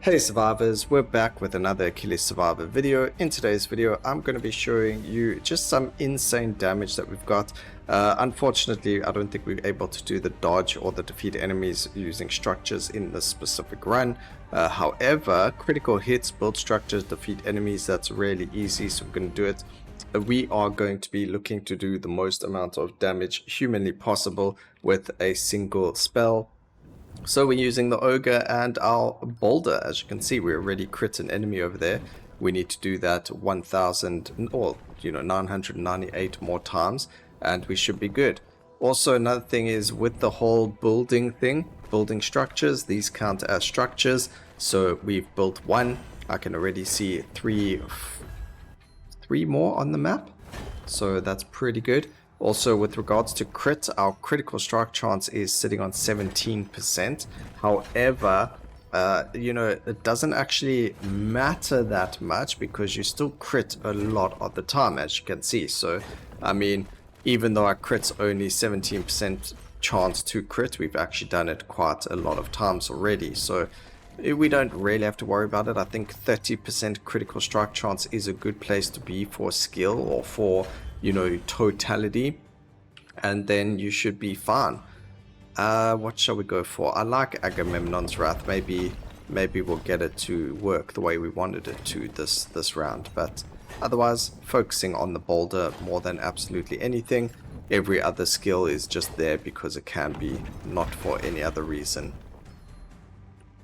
Hey survivors, we're back with another Achilles survivor video. In today's video I'm going to be showing you just some insane damage that we've got. Unfortunately I don't think we're able to do the dodge or the defeat enemies using structures in this specific run. However, critical hits, build structures, defeat enemies, that's really easy, so we're going to do it. We are going to be looking to do the most amount of damage humanly possible with a single spell. So we're using the Ogre and our boulder. As you can see, we already crit an enemy over there. We need to do that 1000 or 998 more times and we should be good. Also, another thing is with the whole building thing, building structures, these count as structures. So we've built one. I can already see three more on the map, so that's pretty good. Also, with regards to crit, our critical strike chance is sitting on 17%. However, it doesn't actually matter that much because you still crit a lot of the time, as you can see. So, I mean, even though our crit's only 17% chance to crit, we've actually done it quite a lot of times already. So, we don't really have to worry about it. I think 30% critical strike chance is a good place to be for skill or for totality, and then you should be fine. What shall we go for? I like Agamemnon's Wrath. Maybe we'll get it to work the way we wanted it to this round, but otherwise focusing on the boulder more than absolutely anything. Every other skill is just there because it can be, not for any other reason.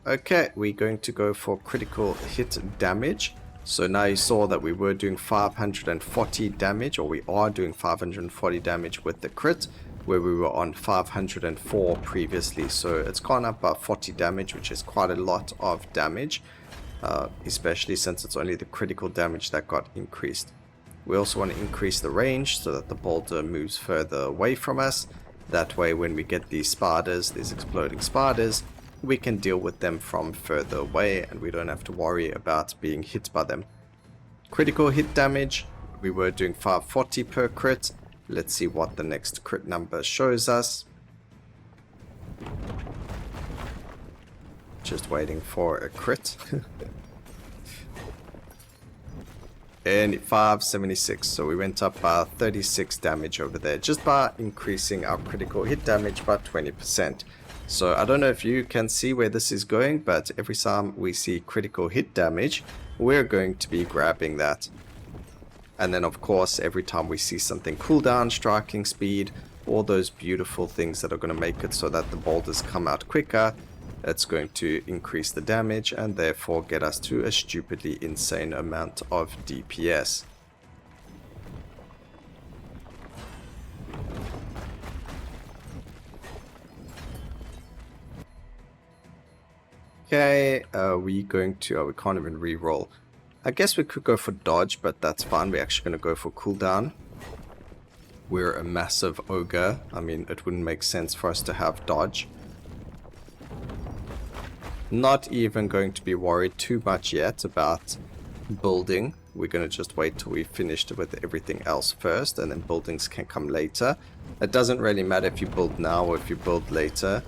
Okay, we're going to go for critical hit damage. So now you saw that we were doing 540 damage, or we are doing 540 damage with the crit, where we were on 504 previously. So it's gone up by 40 damage, which is quite a lot of damage, especially since it's only the critical damage that got increased. We also want to increase the range so that the boulder moves further away from us. That way when we get these spiders, these exploding spiders, we can deal with them from further away and we don't have to worry about being hit by them. Critical hit damage, we were doing 540 per crit. Let's see what the next crit number shows us. Just waiting for a crit. And 576, so we went up by 36 damage over there just by increasing our critical hit damage by 20%. So I don't know if you can see where this is going, but every time we see critical hit damage, we're going to be grabbing that. And then of course, every time we see something cooldown, striking speed, all those beautiful things that are going to make it so that the boulders come out quicker, it's going to increase the damage and therefore get us to a stupidly insane amount of DPS. Okay, we can't even re-roll. I guess we could go for dodge, but that's fine. We're actually going to go for cooldown. We're a massive ogre. I mean, it wouldn't make sense for us to have dodge. Not even going to be worried too much yet about building. We're going to just wait till we've finished with everything else first, and then buildings can come later. It doesn't really matter if you build now or if you build later,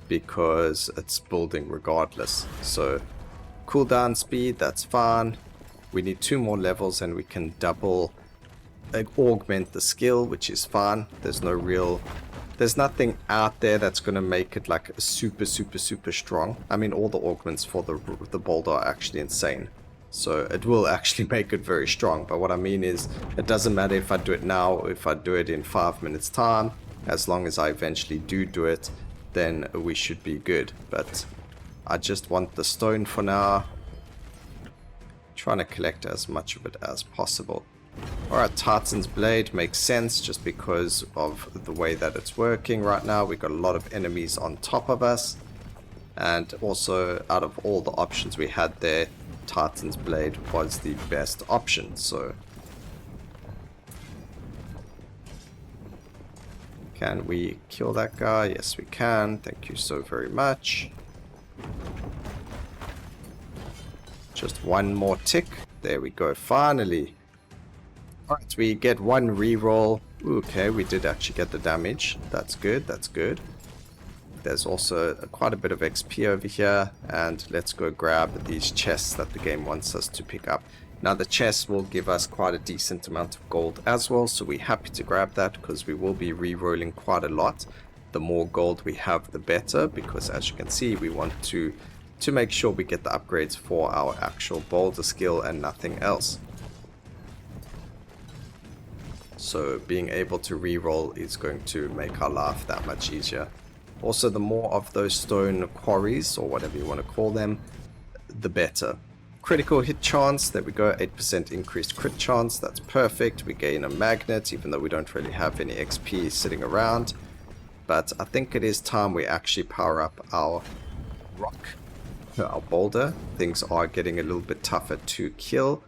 because it's building regardless. So cooldown speed, that's fine. We need 2 more levels and we can double augment the skill, which is fine. There's nothing out there that's going to make it like super strong. I mean, all the augments for the boulder are actually insane, so it will actually make it very strong. But what I mean is, it doesn't matter if I do it now or if I do it in 5 minutes time. As long as I eventually do it, then we should be good. But I just want the stone for now. Trying to collect as much of it as possible. Alright, Titan's Blade makes sense just because of the way that it's working right now. We've got a lot of enemies on top of us. And also, out of all the options we had there, Titan's Blade was the best option. So can we kill that guy? Yes, we can. Thank you so very much. Just one more tick. There we go, finally. Alright, we get one reroll. Okay, we did actually get the damage. That's good, that's good. There's also quite a bit of XP over here, and let's go grab these chests that the game wants us to pick up. Now the chests will give us quite a decent amount of gold as well, so we're happy to grab that because we will be re-rolling quite a lot. The more gold we have, the better, because as you can see, we want to make sure we get the upgrades for our actual boulder skill and nothing else. So being able to re-roll is going to make our life that much easier. Also, the more of those stone quarries, or whatever you want to call them, the better. Critical hit chance, there we go, 8% increased crit chance, that's perfect. We gain a magnet, even though we don't really have any XP sitting around. But I think it is time we actually power up our rock, our boulder. Things are getting a little bit tougher to kill.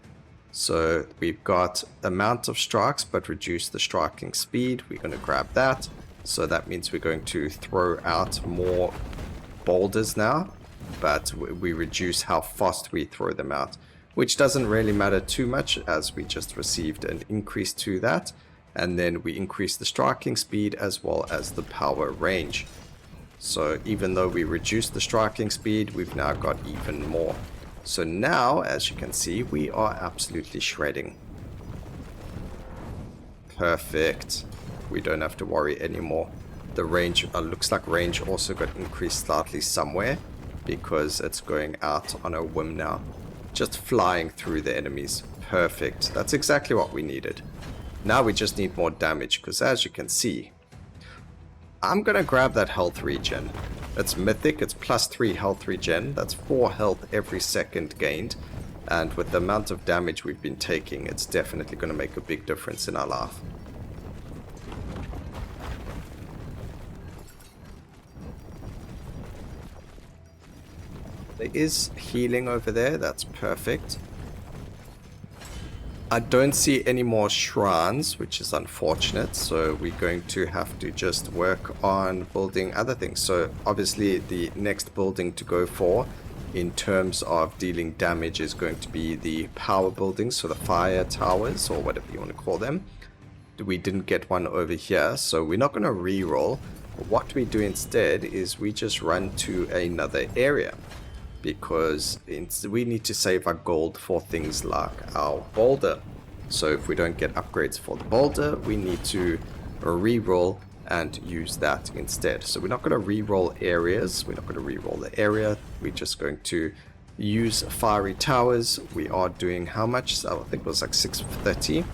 So we've got amount of strikes, but reduce the striking speed. We're going to grab that. So that means we're going to throw out more boulders now, but we reduce how fast we throw them out, which doesn't really matter too much as we just received an increase to that. And then we increase the striking speed as well as the power range. So even though we reduced the striking speed, we've now got even more. So now, as you can see, we are absolutely shredding. Perfect. We don't have to worry anymore. The range looks like range also got increased slightly somewhere because it's going out on a whim now. Just flying through the enemies. Perfect. That's exactly what we needed. Now we just need more damage because as you can see, I'm going to grab that health regen. It's mythic, it's +3 health regen. That's 4 health every second gained. And with the amount of damage we've been taking, it's definitely going to make a big difference in our life. There is healing over there, that's perfect. I don't see any more shrines, which is unfortunate, so we're going to have to just work on building other things. So obviously the next building to go for in terms of dealing damage is going to be the power buildings, so the fire towers or whatever you want to call them. We didn't get one over here, so we're not going to re-roll. What we do instead is we just run to another area, because we need to save our gold for things like our boulder. So if we don't get upgrades for the boulder, we need to re-roll and use that instead. So we're not going to re-roll areas, we're not going to re-roll the area, we're just going to use fiery towers. We are doing how much? So I think it was like 630.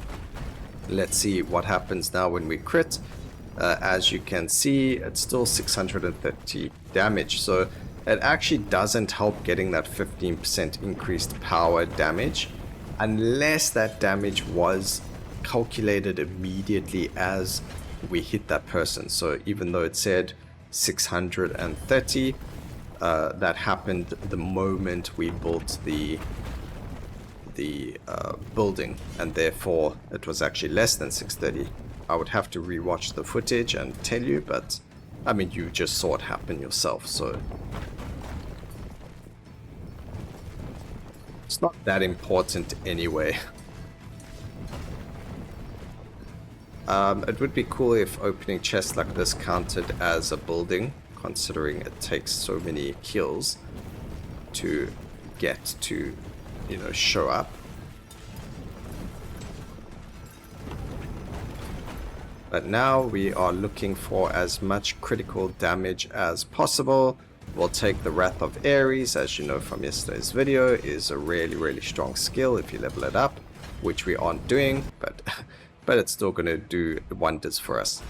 Let's see what happens now when we crit. As you can see, it's still 630 damage, so it actually doesn't help getting that 15% increased power damage unless that damage was calculated immediately as we hit that person. So even though it said 630, that happened the moment we built the building, and therefore it was actually less than 630. I would have to rewatch the footage and tell you, but I mean, you just saw it happen yourself, so it's not that important anyway. It would be cool if opening chests like this counted as a building, considering it takes so many kills to get to, you know, show up. But now we are looking for as much critical damage as possible. We'll take the Wrath of Ares, as you know from yesterday's video, is a really strong skill if you level it up, which we aren't doing, but it's still going to do wonders for us.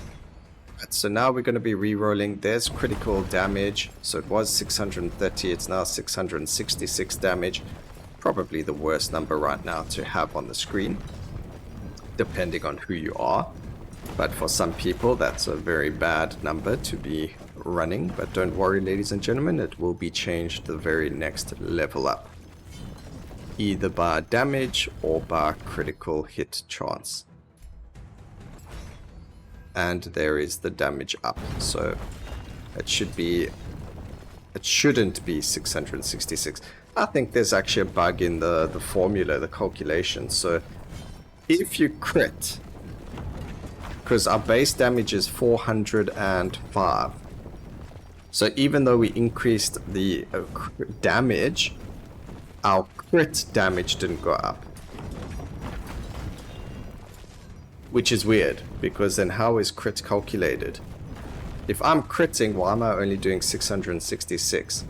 Right, so now we're going to be re-rolling. There's critical damage, so it was 630, it's now 666 damage. Probably the worst number right now to have on the screen, depending on who you are. But for some people, that's a very bad number to be running. But don't worry, ladies and gentlemen, it will be changed the very next level up, either by damage or by critical hit chance. And there is the damage up, so it shouldn't be 666. I think there's actually a bug in the formula, the calculation. So if you crit, because our base damage is 405, So even though we increased the damage, our crit damage didn't go up. Which is weird, because then how is crit calculated? If I'm critting, why am I only doing 666?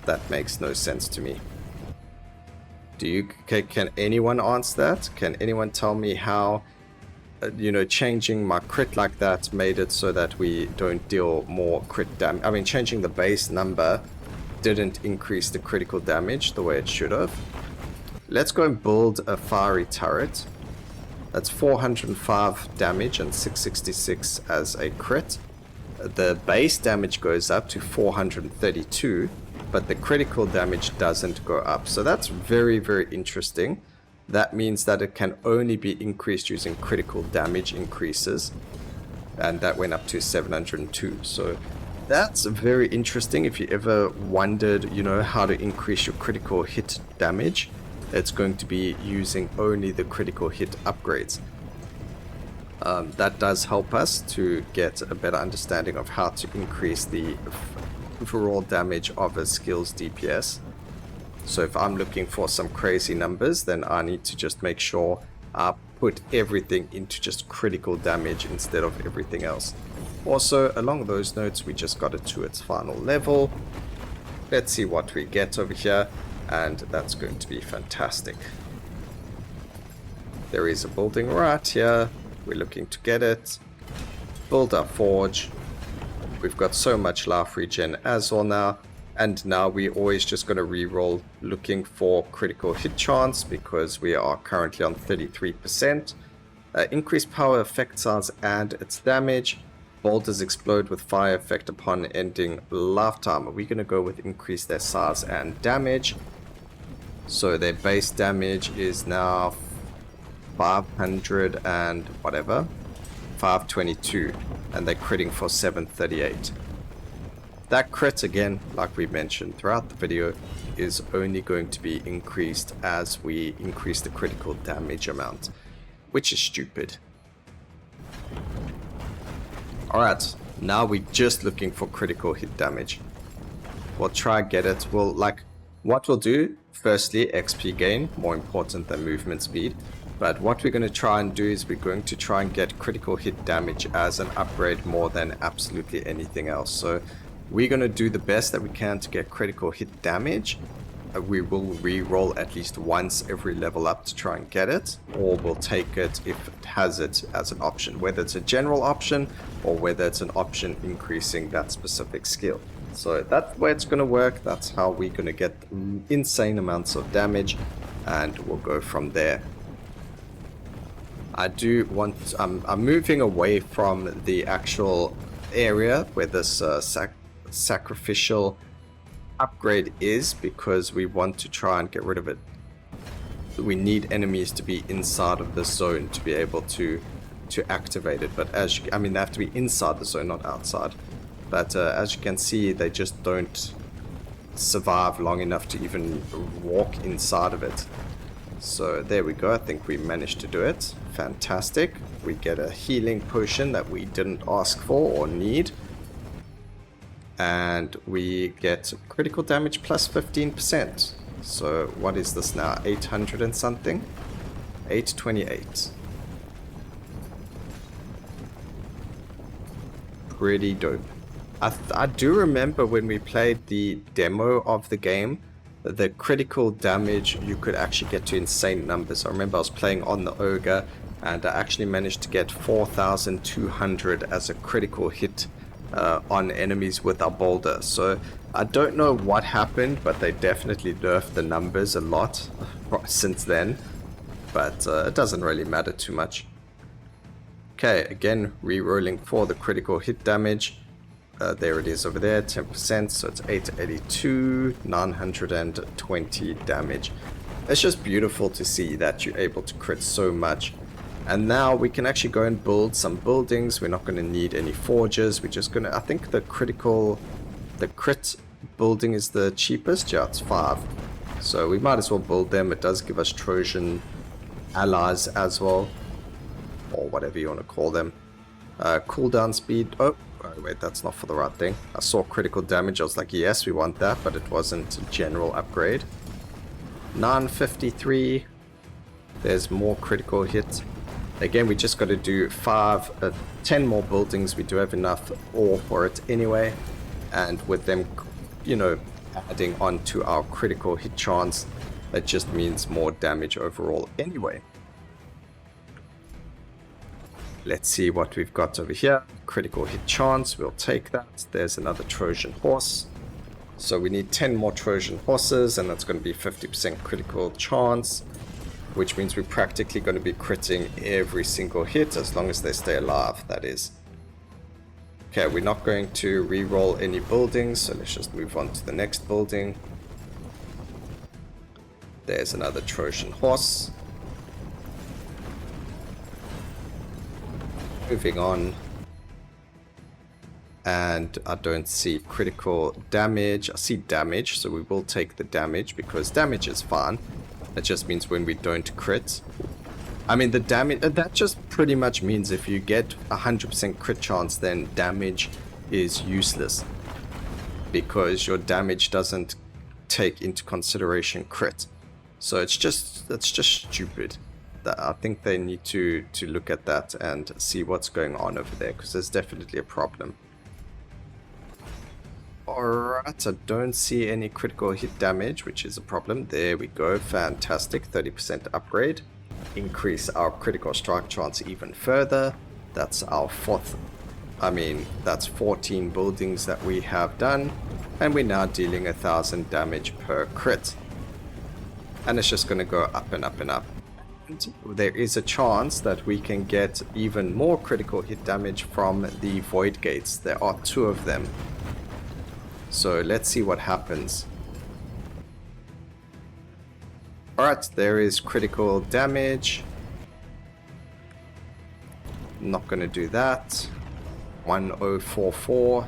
That makes no sense to me. Can anyone answer that? Can anyone tell me how, changing my crit like that made it so that we don't deal more crit damage? I mean, changing the base number didn't increase the critical damage the way it should have. Let's go and build a fiery turret. That's 405 damage and 666 as a crit. The base damage goes up to 432, but the critical damage doesn't go up. So that's very, very interesting. That means that it can only be increased using critical damage increases. And that went up to 702. So that's very interesting. If you ever wondered, how to increase your critical hit damage, it's going to be using only the critical hit upgrades. That does help us to get a better understanding of how to increase the overall damage of a skill's DPS. So if I'm looking for some crazy numbers, then I need to just make sure I put everything into just critical damage instead of everything else. Also, along those notes, we just got it to its final level. Let's see what we get over here, and that's going to be fantastic. There is a building right here. We're looking to get it. Build our forge. We've got so much life regen as well now. And now we're always just going to reroll looking for critical hit chance, because we are currently on 33%. Increased power effect size and its damage. Boulders explode with fire effect upon ending lifetime. We're going to go with increase their size and damage. So their base damage is now 500 and whatever, 522, and they're critting for 738. That crit, again, like we mentioned throughout the video, is only going to be increased as we increase the critical damage amount, which is stupid. Alright, now we're just looking for critical hit damage. We'll try and get it. What we'll do, firstly, XP gain, more important than movement speed. But what we're going to try and do is we're going to try and get critical hit damage as an upgrade more than absolutely anything else. So we're going to do the best that we can to get critical hit damage. We will re-roll at least once every level up to try and get it, or we'll take it if it has it as an option, whether it's a general option or whether it's an option increasing that specific skill. So that's where it's going to work. That's how we're going to get insane amounts of damage, and we'll go from there. I'm moving away from the actual area where this sacrificial upgrade is, because we want to try and get rid of it. We need enemies to be inside of the zone to be able to activate it. But they have to be inside the zone, not outside. But as you can see, they just don't survive long enough to even walk inside of it. So there we go. I think we managed to do it. Fantastic. We get a healing potion that we didn't ask for or need. And we get critical damage plus 15%. So what is this now? 800 and something? 828. Pretty dope. I do remember when we played the demo of the game, the critical damage you could actually get to insane numbers. I remember I was playing on the Ogre, and I actually managed to get 4,200 as a critical hit on enemies with our boulder. So I don't know what happened, but they definitely nerfed the numbers a lot since then. But it doesn't really matter too much. Okay, again, re-rolling for the critical hit damage. There it is over there, 10%, so it's 882, 920 damage. It's just beautiful to see that you're able to crit so much. And now we can actually go and build some buildings. We're not going to need any forges. We're just going to, I think the crit building is the cheapest. Yeah, it's 5. So we might as well build them. It does give us Trojan allies as well, or whatever you want to call them. Cooldown speed. Oh, wait, that's not for the right thing. I saw critical damage. I was like, yes, we want that, but it wasn't a general upgrade. 953. There's more critical hit. Again, we just got to do 10 more buildings. We do have enough ore for it anyway. And with them, you know, adding on to our critical hit chance, that just means more damage overall anyway. Let's see what we've got over here. Critical hit chance, we'll take that. There's another Trojan horse. So we need 10 more Trojan horses, and that's going to be 50% critical chance, which means we're practically going to be critting every single hit as long as they stay alive, that is. Okay, we're not going to re-roll any buildings, so let's just move on to the next building. There's another Trojan horse. Moving on. And I don't see critical damage. I see damage, so we will take the damage because damage is fine. That just means when we don't crit. I mean, the damage, that just pretty much means if you get 100% crit chance, then damage is useless. Because your damage doesn't take into consideration crit. So that's just stupid. I think they need to look at that and see what's going on over there, because there's definitely a problem. Alright, I don't see any critical hit damage, which is a problem. There we go, fantastic, 30% upgrade. Increase our critical strike chance even further. That's our that's 14 buildings that we have done. And we're now dealing 1000 damage per crit. And it's just going to go up and up and up. And there is a chance that we can get even more critical hit damage from the void gates. There are 2 of them. So let's see what happens. Alright, there is critical damage. Not going to do that. 1044.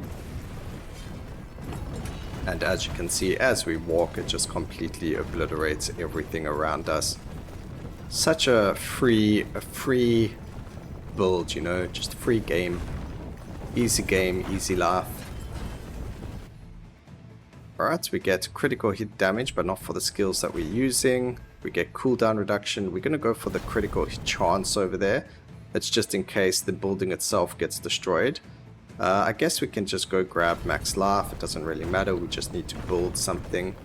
And as you can see, as we walk, it just completely obliterates everything around us. Such a free build, you know, just free game, easy life. Alright, we get critical hit damage, but not for the skills that we're using. We get cooldown reduction. We're going to go for the critical hit chance over there. That's just in case the building itself gets destroyed. I guess we can just go grab max life. It doesn't really matter. We just need to build something.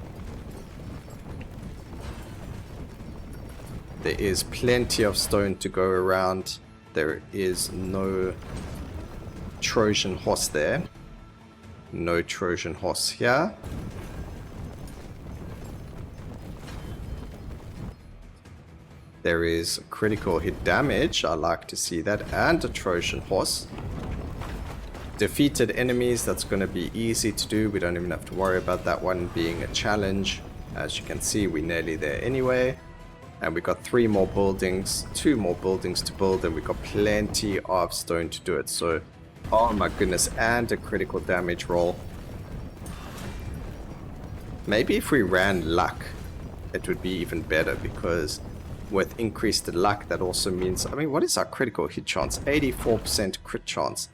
There is plenty of stone to go around. There is no Trojan horse there. No Trojan horse here. There is critical hit damage. I like to see that. And a Trojan horse. Defeated enemies. That's going to be easy to do. We don't even have to worry about that one being a challenge. As you can see, we're nearly there anyway. And we got 3 more buildings. 2 more buildings to build. And we got plenty of stone to do it. So... oh my goodness, and a critical damage roll. Maybe if we ran luck, it would be even better, because with increased luck, that also means... I mean, what is our critical hit chance? 84% crit chance.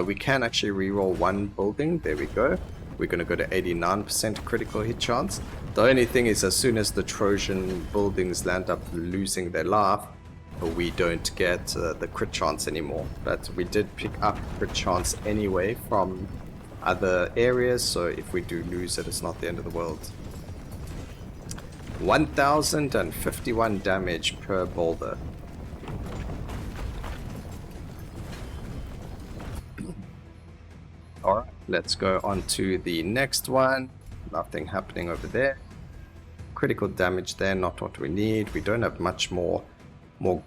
We can actually reroll 1 building. There we go. We're going to go to 89% critical hit chance. The only thing is, as soon as the Trojan buildings land up losing their life, we don't get the crit chance anymore. But we did pick up crit chance anyway from other areas, so if we do lose it, it's not the end of the world. 1051 damage per boulder. Alright, let's go on to the next one. Nothing happening over there. Critical damage there, not what we need. We don't have much more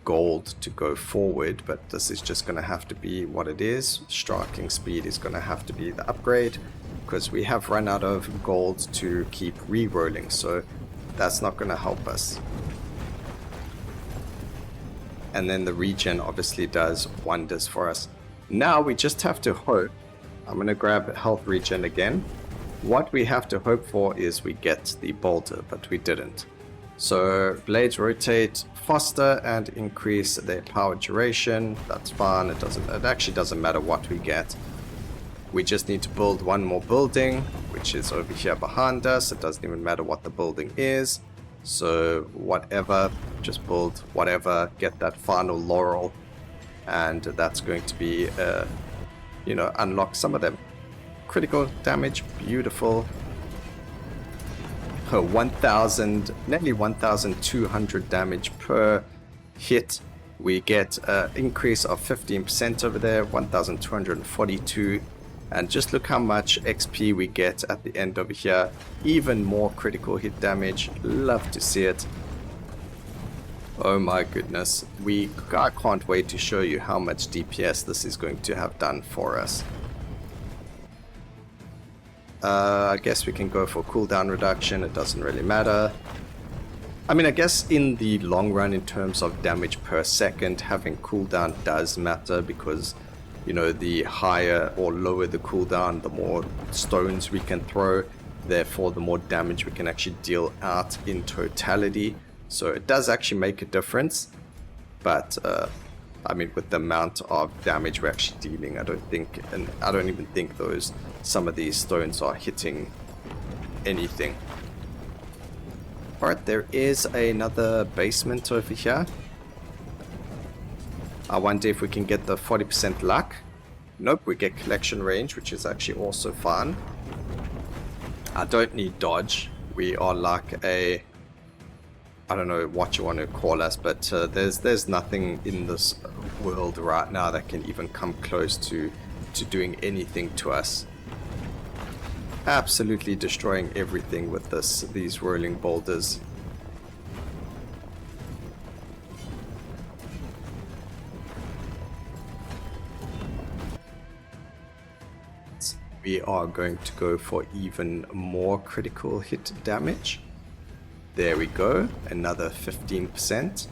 gold to go forward, but this is just going to have to be what it is. Striking speed is going to have to be the upgrade, because we have run out of gold to keep re-rolling, so that's not going to help us. And then the regen obviously does wonders for us. Now we just have to hope. I'm going to grab health regen again. What we have to hope for is we get the boulder, but we didn't. So blades rotate faster and increase their power duration. That's fine. It actually doesn't matter what we get. We just need to build one more building, which is over here behind us. It doesn't even matter what the building is. So whatever, just build whatever, get that final laurel, and that's going to be, you know, unlock some of them. Critical damage, beautiful. 1,000, nearly 1,200 damage per hit. We get an increase of 15% over there, 1,242. And just look how much XP we get at the end over here. Even more critical hit damage. Love to see it. Oh my goodness. I can't wait to show you how much DPS this is going to have done for us. I guess we can go for cooldown reduction. It doesn't really matter. I mean, I guess in the long run, in terms of damage per second, having cooldown does matter because, you know, the higher or lower the cooldown, the more stones we can throw. Therefore, the more damage we can actually deal out in totality. So it does actually make a difference. But, I mean, with the amount of damage we're actually dealing, I don't even think some of these stones are hitting anything. Alright, there is another basement over here. I wonder if we can get the 40% luck. Nope, we get collection range, which is actually also fun. I don't need dodge. We are like a... I don't know what you want to call us, but there's nothing in this world right now that can even come close to doing anything to us. Absolutely destroying everything with these rolling boulders. We are going to go for even more critical hit damage. There we go, another 15%.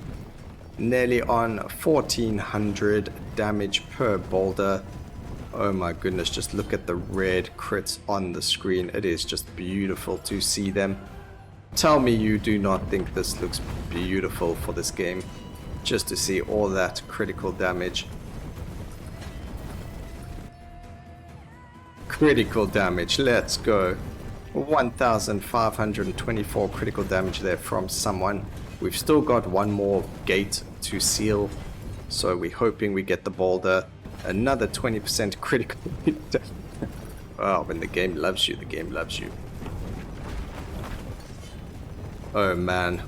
Nearly on 1,400 damage per boulder. Oh my goodness, just look at the red crits on the screen. It is just beautiful to see them. Tell me you do not think this looks beautiful for this game. Just to see all that critical damage. Critical damage, let's go. 1,524 critical damage there from someone. We've still got one more gate to seal, so we're hoping we get the boulder. Another 20% critical hit. Oh, when the game loves you, the game loves you. Oh man,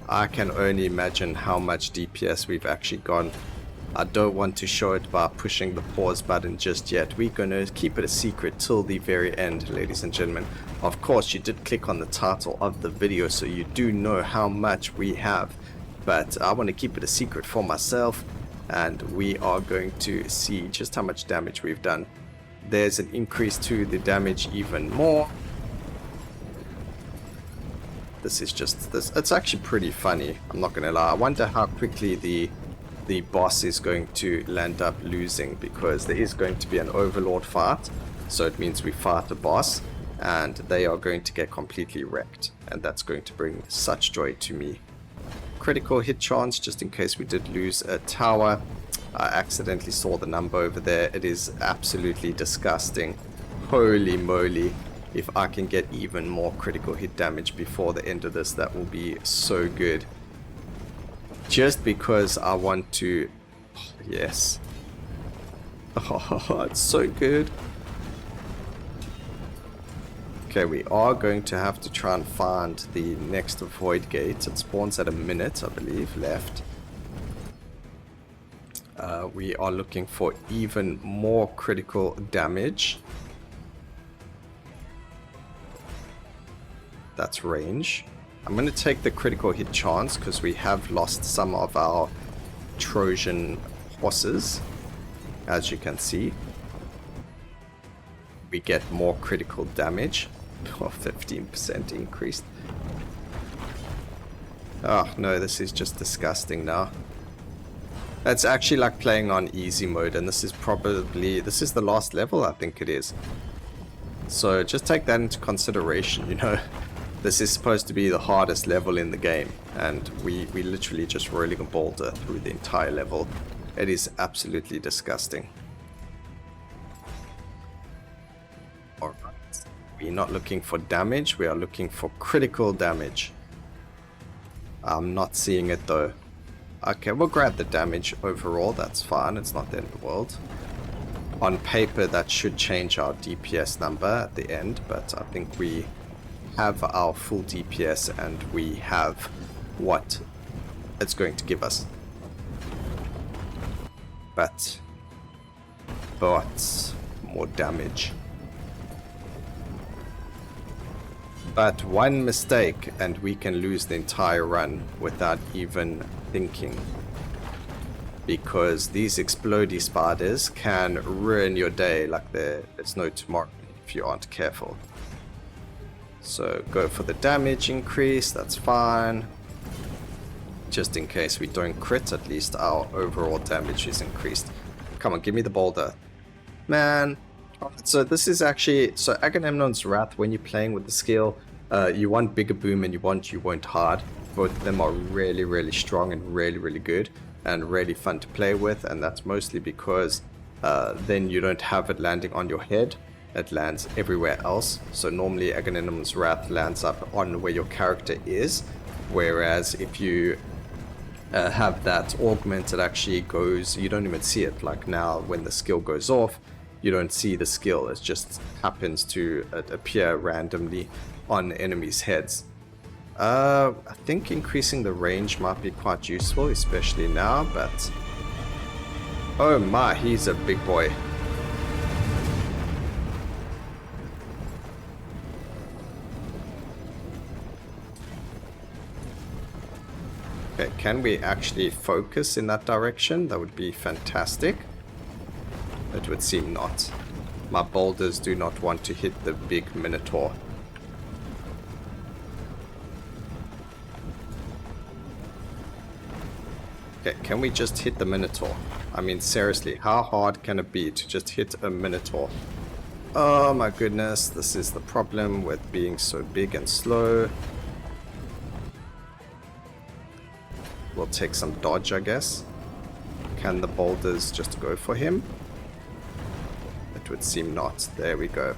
I can only imagine how much DPS we've actually gone. I don't want to show it by pushing the pause button just yet. We're going to keep it a secret till the very end, ladies and gentlemen. Of course, you did click on the title of the video, so you do know how much we have. But I want to keep it a secret for myself, and we are going to see just how much damage we've done. There's an increase to the damage even more. This is just it's actually pretty funny, I'm not going to lie. I wonder how quickly the boss is going to land up losing, because there is going to be an overlord fight, so it means we fight the boss and they are going to get completely wrecked, and that's going to bring such joy to me. Critical hit chance, just in case we did lose a tower. I accidentally saw the number over there. It is absolutely disgusting. Holy moly, if I can get even more critical hit damage before the end of this, that will be so good. Just because I want to... Oh, yes. Oh, it's so good. Okay, we are going to have to try and find the next void gate. It spawns at a minute, I believe, left. We are looking for even more critical damage. That's range. I'm going to take the critical hit chance because we have lost some of our Trojan horses, as you can see. We get more critical damage. Oh, 15% increased. Oh no, this is just disgusting now. It's actually like playing on easy mode, and this is the last level, I think it is. So just take that into consideration, you know. This is supposed to be the hardest level in the game, and we literally just rolling a boulder through the entire level. It is absolutely disgusting. Alright, we're not looking for damage, we are looking for critical damage. I'm not seeing it though. Okay, we'll grab the damage overall, that's fine, it's not the end of the world. On paper that should change our DPS number at the end, but I think we have our full DPS and we have what it's going to give us. But more damage. But one mistake and we can lose the entire run without even thinking. Because these explodey spiders can ruin your day like there's no tomorrow if you aren't careful. So go for the damage increase, that's fine. Just in case we don't crit, at least our overall damage is increased. Come on, give me the boulder. Man. So this is actually, so Agamemnon's Wrath, when you're playing with the skill, you want Bigger Boom and you want Hard. Both of them are really, really strong and really, really good. And really fun to play with, and that's mostly because then you don't have it landing on your head. It lands everywhere else. So normally Agamemnon's Wrath lands up on where your character is, whereas if you have that augment, it actually goes, you don't even see it. Like now when the skill goes off, you don't see the skill, it just happens to appear randomly on enemies' heads. I think increasing the range might be quite useful, especially now, but oh my, he's a big boy. Okay, can we actually focus in that direction? That would be fantastic. It would seem not. My boulders do not want to hit the big Minotaur. Okay, can we just hit the Minotaur? I mean, seriously, how hard can it be to just hit a Minotaur? Oh my goodness, this is the problem with being so big and slow. We'll take some dodge, I guess. Can the boulders just go for him? It would seem not. There we go.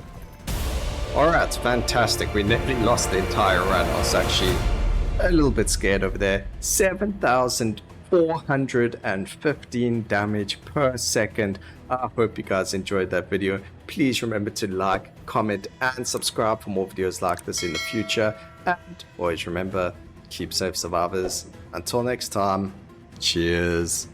Alright, fantastic. We nearly lost the entire run. I was actually a little bit scared over there. 7,415 damage per second. I hope you guys enjoyed that video. Please remember to like, comment, and subscribe for more videos like this in the future. And always remember, keep safe, survivors. Until next time, cheers.